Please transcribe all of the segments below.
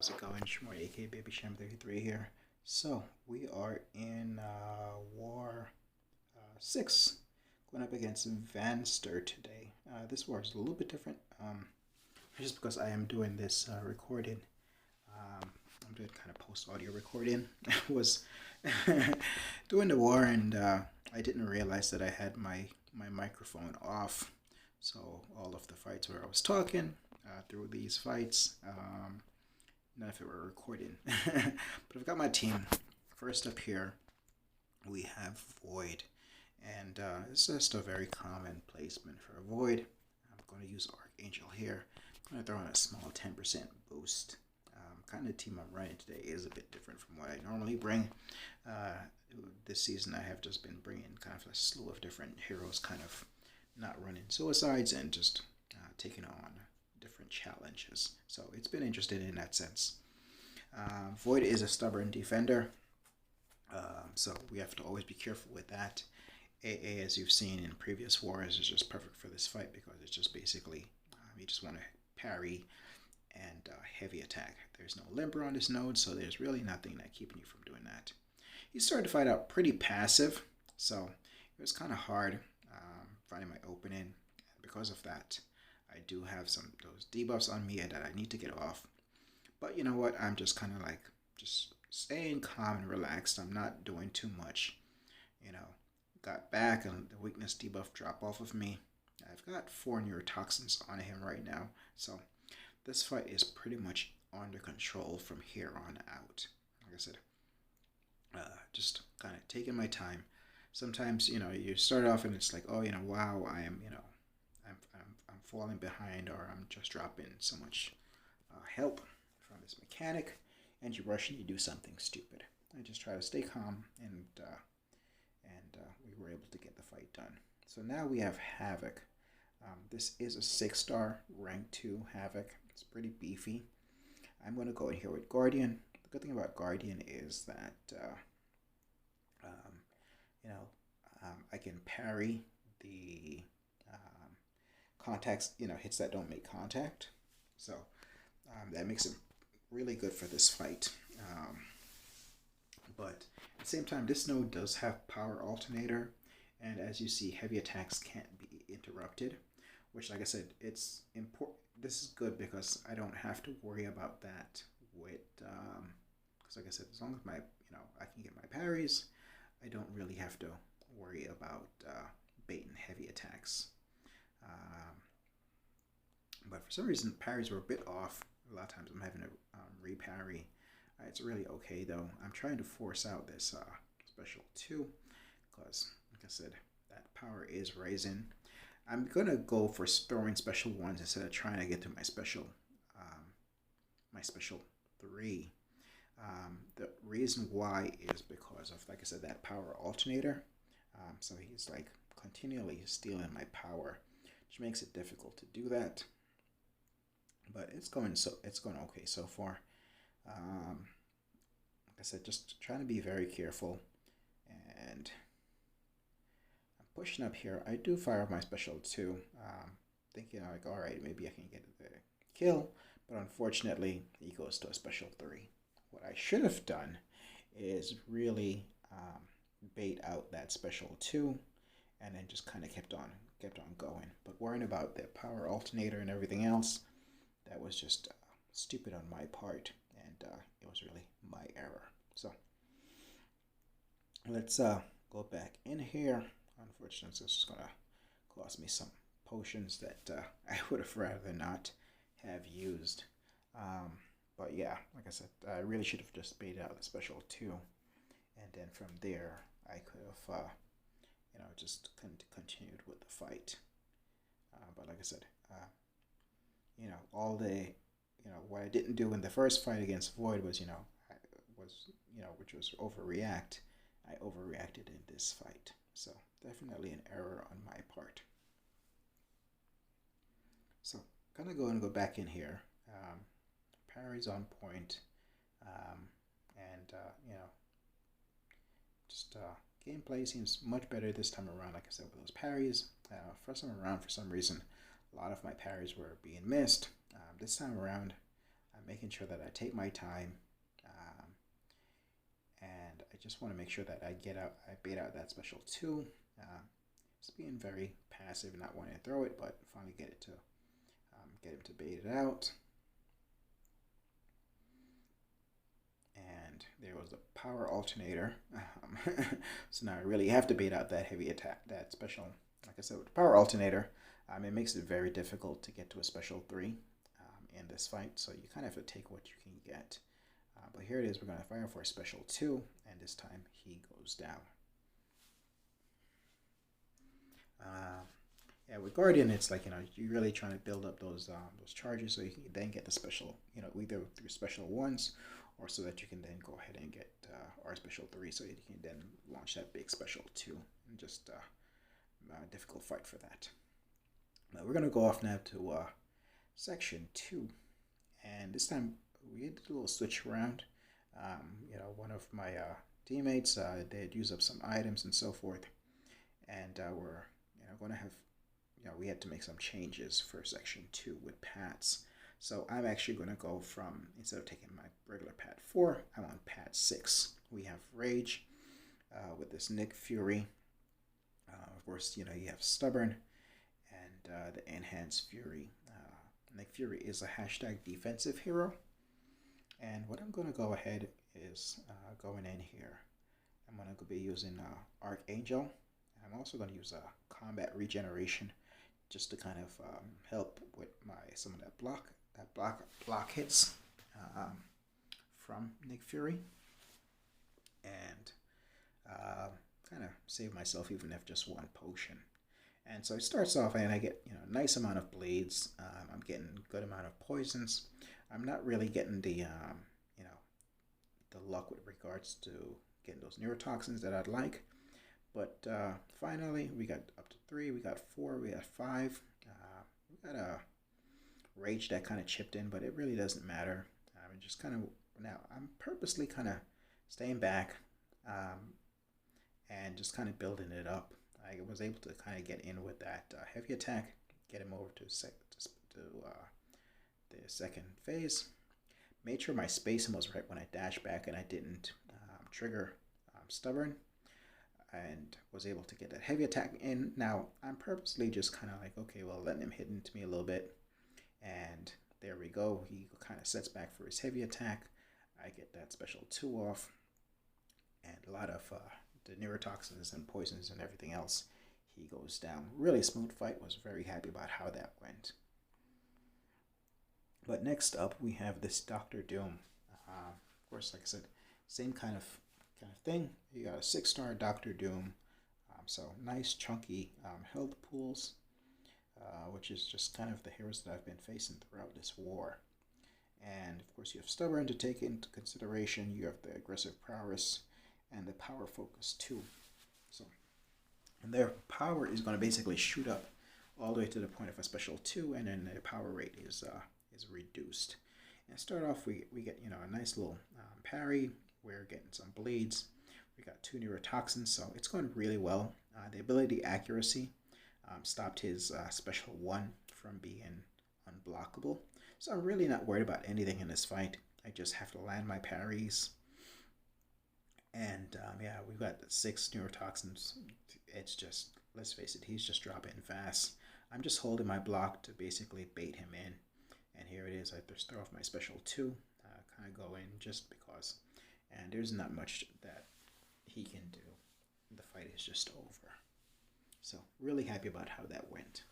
How's it going? Shmore, aka Baby Sham 33 here. So we are in War 6, going up against Vanster today. This war is a little bit different, just because I am doing this recording. I'm doing kind of post audio recording. I was doing the war and I didn't realize that I had my microphone off. So all of the fights where I was talking through these fights. Not if it were recording. But I've got my team. First up here, we have Void. And it's just a very common placement for a Void. I'm going to use Archangel here. I'm going to throw in a small 10% boost. Kind of team I'm running today is a bit different from what I normally bring. This season I have just been bringing kind of a slew of different heroes, kind of not running suicides and just taking on different challenges. So it's been interesting in that sense. Void is a stubborn defender, so we have to always be careful with that. AA, as you've seen in previous wars, is just perfect for this fight because it's just basically you just want to parry and heavy attack. There's no limber on this node, so there's really nothing that keeping you from doing that. He started the fight out pretty passive, so it was kind of hard finding my opening. And because of that, I do have those debuffs on me that I need to get off. But you know what? I'm just kind of like just staying calm and relaxed. I'm not doing too much. Got back and the weakness debuff dropped off of me. I've got 4 neurotoxins on him right now. So this fight is pretty much under control from here on out. Like I said, just kind of taking my time. Sometimes, you start off and it's like, oh, wow, I am, I'm falling behind, or I'm just dropping so much help from this mechanic, and you rush and you do something stupid. I just try to stay calm, and we were able to get the fight done. So now we have Havoc. This is a 6-star rank 2 Havoc. It's pretty beefy. I'm going to go in here with Guardian. The good thing about Guardian is that I can parry the contacts, hits that don't make contact. So that makes it really good for this fight. But at the same time, this node does have power alternator, and as you see, heavy attacks can't be interrupted, which, like I said, it's important. This is good because I don't have to worry about that with, because like I said, as long as I can get my parries, I don't really have to worry about baiting heavy attacks. But for some reason, parries were a bit off. A lot of times I'm having to reparry. It's really okay though. I'm trying to force out this special 2 because, like I said, that power is rising. I'm gonna go for throwing special 1s instead of trying to get to my special 3. The reason why is because of, like I said, that power alternator. So he's like continually stealing my power, which makes it difficult to do that. But it's going okay so far. Like I said, just trying to be very careful, and I'm pushing up here. I do fire off my special 2, thinking like, all right, maybe I can get the kill, but unfortunately, he goes to a special 3. What I should have done is really bait out that special 2, and then just kind of kept on going. But worrying about the power alternator and everything else, that was just stupid on my part, and it was really my error. So let's go back in here. Unfortunately, this is gonna cost me some potions that I would have rather not have used. But yeah, like I said, I really should have just baited out the special 2, and then from there I could have just continued with the fight. But like I said, all the what I didn't do in the first fight against Void was which was overreact. I overreacted in this fight, so definitely an error on my part. So kind of go back in here. Parry's on point, and just gameplay seems much better this time around. Like I said, with those parries, first time around, for some reason, a lot of my parries were being missed. This time around, I'm making sure that I take my time, and I just want to make sure that I bait out that special 2. Just being very passive, not wanting to throw it, but finally get him to bait it out. And there was a power alternator. So now I really have to bait out that heavy attack, that special. Like I said, with the power alternator, it makes it very difficult to get to a special 3 in this fight. So you kind of have to take what you can get. But here it is. We're going to fire for a special 2, and this time he goes down. Yeah, with Guardian, it's like, you're really trying to build up those charges so you can then get the special, either through special 1s or so that you can then go ahead and get our special 3 so you can then launch that big special 2. And just a difficult fight for that. Now we're going to go off now to section 2. And this time we did a little switch around. One of my teammates, they had used up some items and so forth. And we're going to have, we had to make some changes for section 2 with pads. So I'm actually going to go from, instead of taking my regular pad 4, I'm on pad 6. We have Rage with this Nick Fury. Of course, you have Stubborn and the Enhanced Fury. Nick Fury is a hashtag defensive hero. And what I'm going to go ahead is going in here. I'm going to be using Archangel. I'm also going to use combat regeneration just to kind of help with some of that block hits from Nick Fury, and kind of save myself even if just 1 potion. And so it starts off and I get a nice amount of bleeds. I'm getting a good amount of poisons. I'm not really getting the the luck with regards to getting those neurotoxins that I'd like. But finally, we got up to 3, we got 4, we got 5. We got a Rage that kind of chipped in, but it really doesn't matter. I'm just kind of, now I'm purposely kind of staying back and just kind of building it up. I was able to kind of get in with that heavy attack, get him over to the second phase. Made sure my spacing was right when I dashed back and I didn't trigger Stubborn, and was able to get that heavy attack in. Now, I'm purposely just kind of like, okay, well, letting him hit into me a little bit. And there we go. He kind of sets back for his heavy attack. I get that special 2 off. And a lot of the neurotoxins and poisons and everything else, he goes down. Really smooth fight. Was very happy about how that went. But next up, we have this Dr. Doom. Of course, like I said, same kind of thing. You got a 6-star Dr. Doom. So nice chunky health pools, which is just kind of the heroes that I've been facing throughout this war. And of course, you have Stubborn to take into consideration. You have the aggressive prowess and the power focus too. So, and their power is going to basically shoot up all the way to the point of a special 2, and then the power rate is reduced. And start off, we get a nice little parry. We're getting some bleeds. We got 2 neurotoxins, so it's going really well. The ability accuracy stopped his special 1 from being unblockable. So I'm really not worried about anything in this fight. I just have to land my parries. And yeah, we've got 6 neurotoxins. It's just, let's face it, he's just dropping fast. I'm just holding my block to basically bait him in. And here it is. I just throw off my special 2, kind of go in just because. And there's not much that he can do. The fight is just over. So really happy about how that went.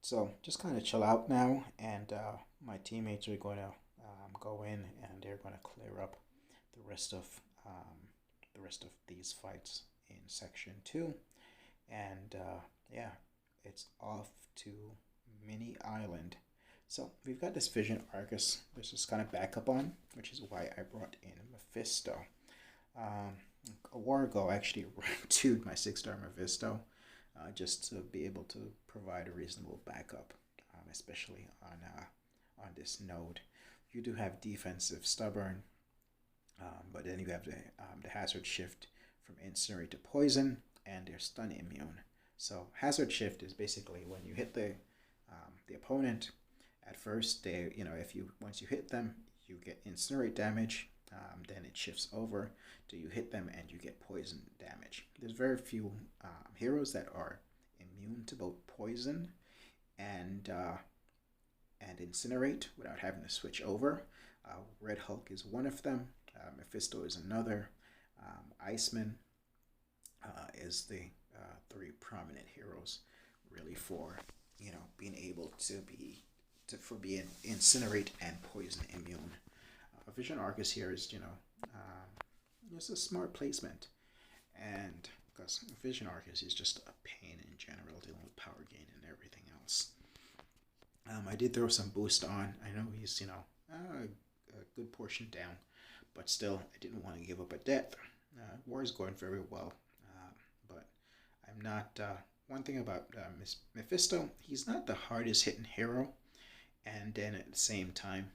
So just kind of chill out now, and my teammates are going to go in and they're going to clear up the rest of these fights in section 2. And yeah, it's off to Mini Island. So we've got this Vision Argus, which is kind of backup on, which is why I brought in Mephisto. A war ago, I actually tuned my 6-star Mephisto just to be able to provide a reasonable backup, especially on this node. You do have defensive Stubborn, but then you have the hazard shift from Incinerate to Poison, and they're stun immune. So hazard shift is basically when you hit the the opponent. At first, they, if you once you hit them, you get incinerate damage. Then it shifts over to you hit them and you get poison damage. There's very few heroes that are immune to both poison and incinerate without having to switch over. Red Hulk is one of them. Mephisto is another. Iceman is the three prominent heroes, really, for being able to being incinerate and poison immune. Vision Arcus here is just a smart placement, and because Vision Arcus is just a pain in general, dealing with power gain and everything else. I did throw some boost on. I know he's a good portion down, but still I didn't want to give up a death. War is going very well, but I'm not. One thing about Mephisto, he's not the hardest hitting hero, and then at the same time,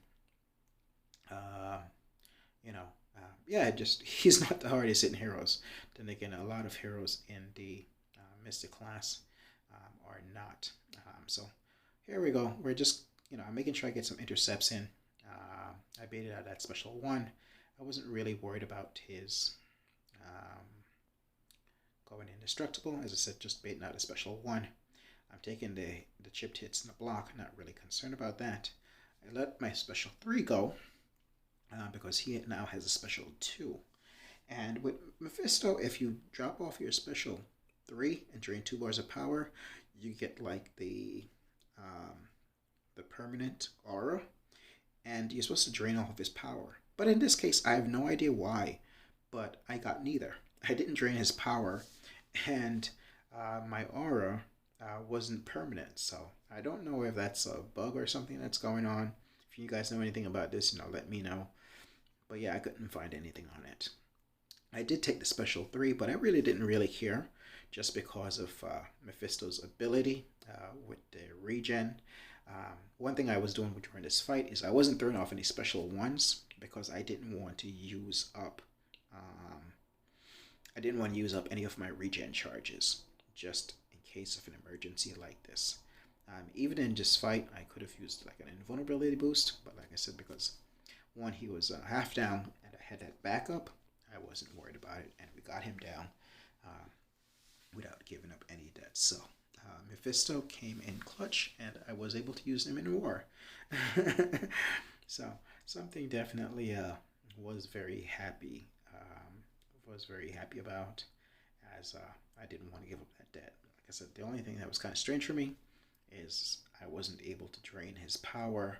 he's not the hardest hitting heroes. Then again, a lot of heroes in the Mystic class are not. So here we go. We're just making sure I get some intercepts in. I baited out that special 1. I wasn't really worried about his going indestructible. As I said, just baiting out a special 1. I'm taking the chipped hits in the block. Not really concerned about that. I let my special 3 go because he now has a special 2. And with Mephisto, if you drop off your special 3 and drain 2 bars of power, you get like the permanent aura, and you're supposed to drain all of his power. But in this case, I have no idea why, but I got neither. I didn't drain his power, and my aura wasn't permanent. So I don't know if that's a bug or something that's going on. If you guys know anything about this, let me know. But yeah, I couldn't find anything on it. I did take the special 3, but I really didn't care, just because of Mephisto's ability with the regen. One thing I was doing during this fight is I wasn't throwing off any special 1s because I didn't want to use up any of my regen charges, just in case of an emergency like this. Even in this fight, I could have used like an invulnerability boost, but like I said, because one, he was half down and I had that backup, I wasn't worried about it, and we got him down without giving up any deaths. So Mephisto came in clutch, and I was able to use him in war. So something definitely was very happy about, as I didn't want to give up that debt. Like I said, the only thing that was kind of strange for me is I wasn't able to drain his power,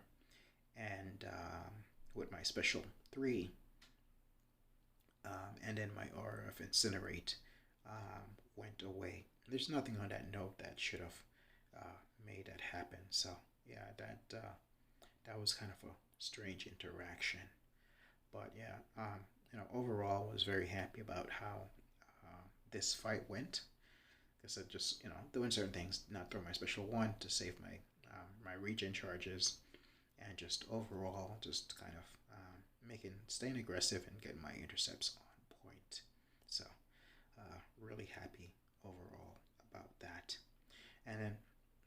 and with my special 3, and then my aura of incinerate went away. There's nothing on that note that should have made that happen. So yeah, that was kind of a strange interaction. But yeah, overall, I was very happy about how this fight went. I said, just doing certain things, not throw my special 1 to save my my regen charges, and just overall, just kind of staying aggressive and getting my intercepts on point. So really happy overall about that. And then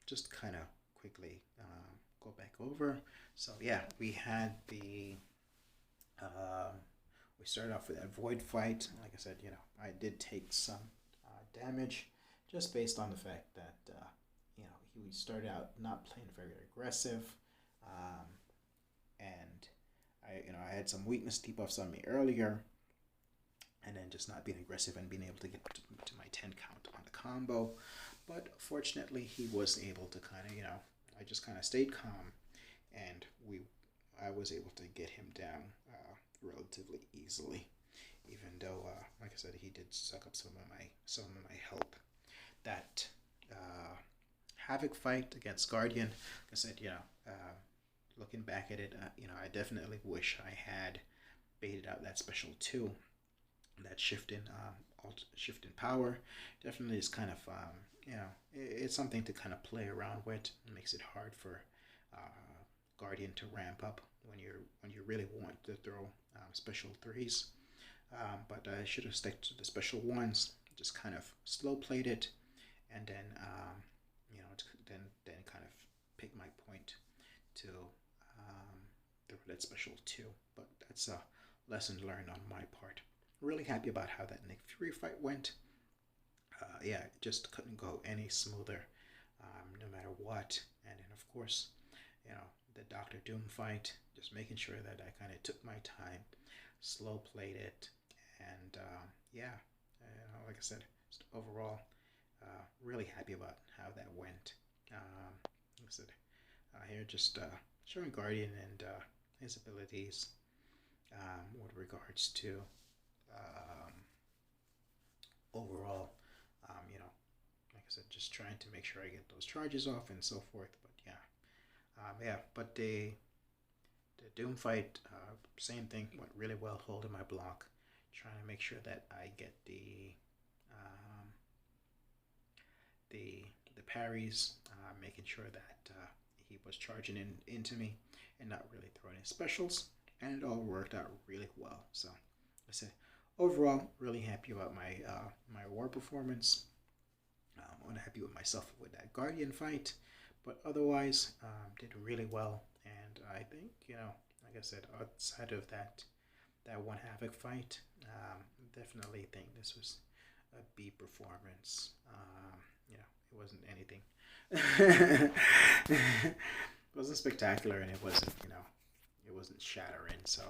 just kind of quickly go back over. So yeah, we had the we started off with that void fight. Like I said, I did take some damage, just based on the fact that he started out not playing very aggressive, and I had some weakness debuffs on me earlier, and then just not being aggressive and being able to get to my 10 count on the combo. But fortunately, he was able to kind of I just kind of stayed calm, and I was able to get him down relatively easily, even though like I said, he did suck up some of my health. That Havoc fight against Guardian, like I said, looking back at it, I definitely wish I had baited out that special 2. That shift in power definitely is kind of it's something to kind of play around with. It makes it hard for Guardian to ramp up when you really want to throw special 3s. But I should have stuck to the special 1s, just kind of slow played it, and then then kind of pick my to the Red Special too, but that's a lesson learned on my part. Really happy about how that Nick Fury fight went. Yeah, it just couldn't go any smoother, no matter what. And then, of course, you know, the Doctor Doom fight, just making sure that I kind of took my time, slow played it, and yeah, like I said, just overall, really happy about how that went. Like I said, here just showing Guardian and his abilities with regards to overall, you know, like I said, just trying to make sure I get those charges off and so forth. But yeah, but the Doom fight, same thing, went really well, holding my block, trying to make sure that I get the parries, making sure that he was charging into me and not really throwing in specials, and it all worked out really well. So I said, overall, really happy about my my war performance. I'm happy with myself with that Guardian fight, but otherwise did really well. And I think, you know, like I said, outside of that one Havoc fight, definitely think this was a B performance. You know, it wasn't anything. It wasn't spectacular, and it wasn't, you know, it wasn't shattering. So,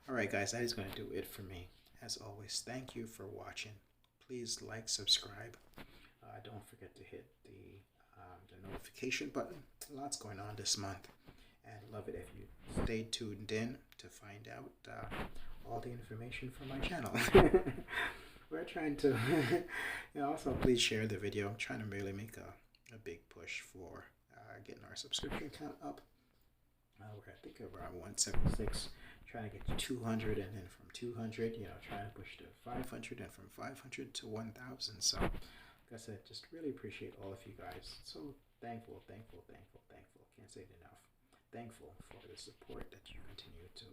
all right, guys, that is going to do it for me. As always, thank you for watching. Please like, subscribe. Don't forget to hit the notification button. Lots going on this month, and love it if you stay tuned in to find out all the information from my channel. We're trying to, you know, also please share the video. I'm trying to really make a big push for getting our subscription count up. We're I think around 176, trying to get to 200, and then from 200, you know, trying to push to 500, and from 500 to 1,000. So, like I said, just really appreciate all of you guys. So thankful. Can't say it enough. Thankful for the support that you continue to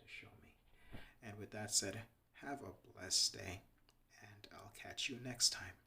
show me. And with that said, have a blessed day, and I'll catch you next time.